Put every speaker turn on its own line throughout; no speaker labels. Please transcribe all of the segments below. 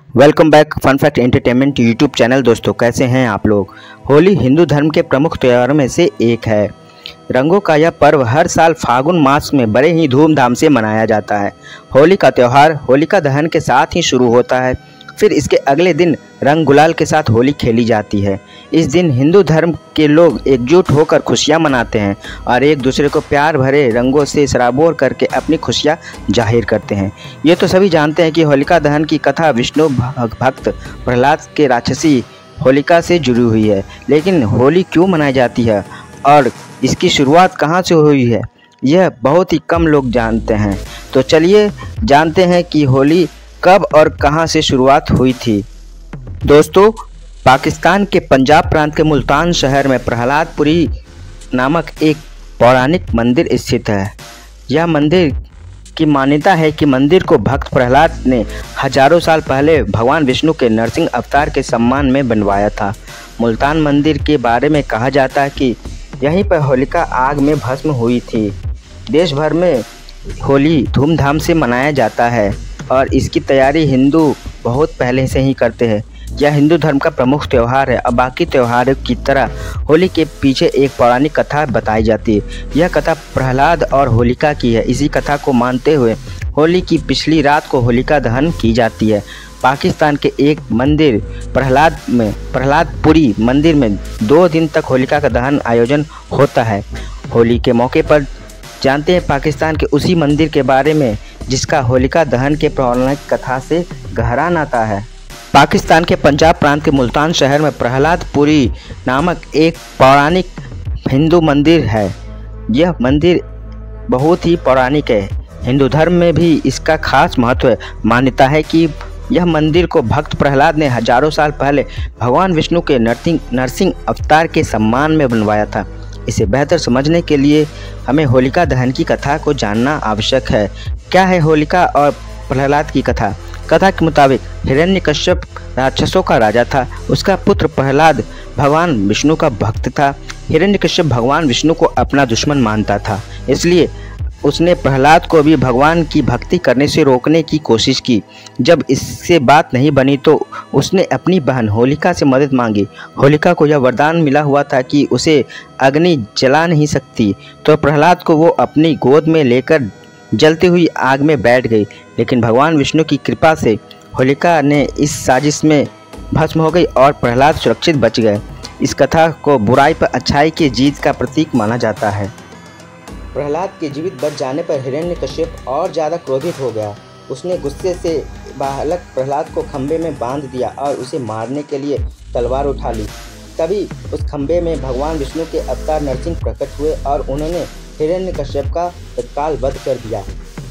Welcome back fun fact entertainment YouTube channel. दोस्तों, कैसे हैं आप लोग। होली हिंदू धर्म के प्रमुख त्योहारों में से एक है। रंगों का यह पर्व हर साल फागुन मास में बड़े ही धूमधाम से मनाया जाता है। होली का त्यौहार होलिका दहन के साथ ही शुरू होता है। फिर इसके अगले दिन रंग गुलाल के साथ होली खेली जाती है। इस दिन हिंदू धर्म के लोग एकजुट होकर खुशियां मनाते हैं और एक दूसरे को प्यार भरे रंगों से सराबोर करके अपनी खुशियां जाहिर करते हैं। ये तो सभी जानते हैं कि होलिका दहन की कथा विष्णु भक्त प्रहलाद के राक्षसी होलिका से जुड़ी हुई है। लेकिन होली क्यों मनाई जाती है और इसकी शुरुआत कहाँ से हुई है, यह बहुत ही कम लोग जानते हैं। तो चलिए जानते हैं कि होली कब और कहां से शुरुआत हुई थी। दोस्तों, पाकिस्तान के पंजाब प्रांत के मुल्तान शहर में प्रहलादपुरी नामक एक पौराणिक मंदिर स्थित है। यह मंदिर की मान्यता है कि मंदिर को भक्त प्रहलाद ने हजारों साल पहले भगवान विष्णु के नरसिंह अवतार के सम्मान में बनवाया था। मुल्तान मंदिर के बारे में कहा जाता है कि यहीं पर होलिका आग में भस्म हुई थी। देश भर में होली धूमधाम से मनाया जाता है और इसकी तैयारी हिंदू बहुत पहले से ही करते हैं। यह हिंदू धर्म का प्रमुख त्यौहार है और बाकी त्योहारों की तरह होली के पीछे एक पौराणिक कथा बताई जाती है। यह कथा प्रहलाद और होलिका की है। इसी कथा को मानते हुए होली की पिछली रात को होलिका दहन की जाती है। पाकिस्तान के एक मंदिर प्रहलादपुरी मंदिर में 2 दिन तक होलिका का दहन आयोजन होता है। होली के मौके पर जानते हैं पाकिस्तान के उसी मंदिर के बारे में जिसका होलिका दहन के पौराणिक कथा से गहरा नाता है। पाकिस्तान के पंजाब प्रांत के मुल्तान शहर में प्रहलादपुरी नामक एक पौराणिक हिंदू मंदिर है। यह मंदिर बहुत ही पौराणिक है। हिंदू धर्म में भी इसका खास महत्व है। मान्यता है कि यह मंदिर को भक्त प्रहलाद ने हजारों साल पहले भगवान विष्णु के नरसिंह अवतार के सम्मान में बनवाया था। इसे बेहतर समझने के लिए हमें होलिका दहन की कथा को जानना आवश्यक है। क्या है होलिका और प्रहलाद की कथा। कथा के मुताबिक हिरण्यकश्यप राक्षसों का राजा था। उसका पुत्र प्रहलाद भगवान विष्णु का भक्त था। हिरण्यकश्यप भगवान विष्णु को अपना दुश्मन मानता था, इसलिए उसने प्रहलाद को भी भगवान की भक्ति करने से रोकने की कोशिश की। जब इससे बात नहीं बनी तो उसने अपनी बहन होलिका से मदद मांगी। होलिका को यह वरदान मिला हुआ था कि उसे अग्नि जला नहीं सकती, तो प्रहलाद को वो अपनी गोद में लेकर जलती हुई आग में बैठ गई। लेकिन भगवान विष्णु की कृपा से होलिका ने इस साजिश में भस्म हो गई और प्रहलाद सुरक्षित बच गए। इस कथा को बुराई पर अच्छाई की जीत का प्रतीक माना जाता है। प्रहलाद के जीवित बच जाने पर हिरण्यकश्यप और ज़्यादा क्रोधित हो गया। उसने गुस्से से बालक प्रहलाद को खंबे में बांध दिया और उसे मारने के लिए तलवार उठा ली। तभी उस खंबे में भगवान विष्णु के अवतार नरसिंह प्रकट हुए और उन्होंने हिरण्यकश्यप का तत्काल वध कर दिया।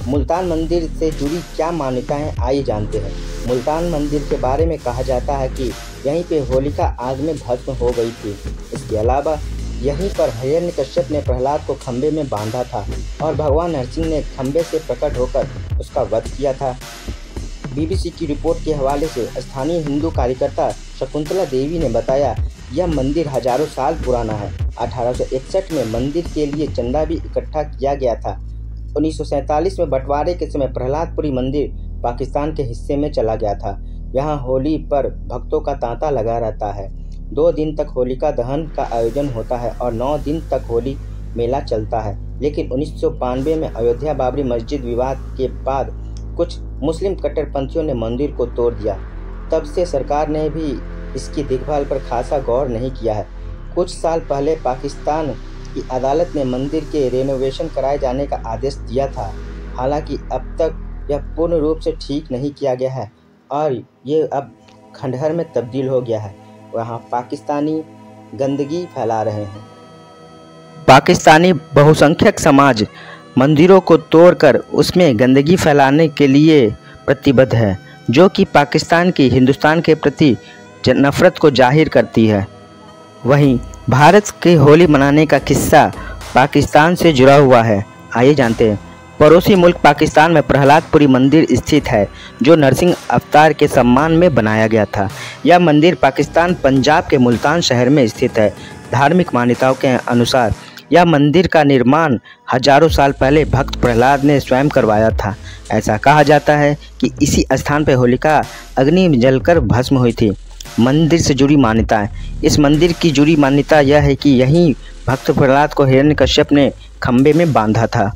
मुल्तान मंदिर से जुड़ी क्या मान्यताएं आइए जानते हैं। मुल्तान मंदिर के बारे में कहा जाता है कि यहीं पे होलिका आग में भस्म हो गई थी। इसके अलावा यहीं पर हिरण्यकश्यप ने प्रहलाद को खंबे में बांधा था और भगवान नरसिंह ने खंबे से प्रकट होकर उसका वध किया था। BBC की रिपोर्ट के हवाले से स्थानीय हिंदू कार्यकर्ता शकुंतला देवी ने बताया, यह मंदिर हजारों साल पुराना है। 1861 में मंदिर के लिए चंदा भी इकट्ठा किया गया था। 1947 में बंटवारे के समय प्रहलादपुरी मंदिर पाकिस्तान के हिस्से में चला गया था। यहाँ होली पर भक्तों का तांता लगा रहता है। 2 दिन तक होलिका दहन का आयोजन होता है और 9 दिन तक होली मेला चलता है। लेकिन 1992 में अयोध्या बाबरी मस्जिद विवाद के बाद कुछ मुस्लिम कट्टरपंथियों ने मंदिर को तोड़ दिया। तब से सरकार ने भी इसकी देखभाल पर खासा गौर नहीं किया है। कुछ साल पहले पाकिस्तान की अदालत ने मंदिर के रेनोवेशन कराए जाने का आदेश दिया था। हालांकि अब तक यह पूर्ण रूप से ठीक नहीं किया गया है और ये अब खंडहर में तब्दील हो गया है। वहाँ पाकिस्तानी गंदगी फैला रहे हैं। पाकिस्तानी बहुसंख्यक समाज मंदिरों को तोड़कर उसमें गंदगी फैलाने के लिए प्रतिबद्ध है, जो कि पाकिस्तान की हिंदुस्तान के प्रति नफरत को जाहिर करती है। वहीं भारत के होली मनाने का किस्सा पाकिस्तान से जुड़ा हुआ है। आइए जानते हैं। पड़ोसी मुल्क पाकिस्तान में प्रहलादपुरी मंदिर स्थित है, जो नरसिंह अवतार के सम्मान में बनाया गया था। यह मंदिर पाकिस्तान पंजाब के मुल्तान शहर में स्थित है। धार्मिक मान्यताओं के अनुसार यह मंदिर का निर्माण हजारों साल पहले भक्त प्रहलाद ने स्वयं करवाया था। ऐसा कहा जाता है कि इसी स्थान पर होलिका अग्नि में जलकर भस्म हुई थी। मंदिर से जुड़ी मान्यताएं। इस मंदिर की जुड़ी मान्यता यह है कि यहीं भक्त प्रहलाद को हिरण्यकश्यप ने खंबे में बांधा था।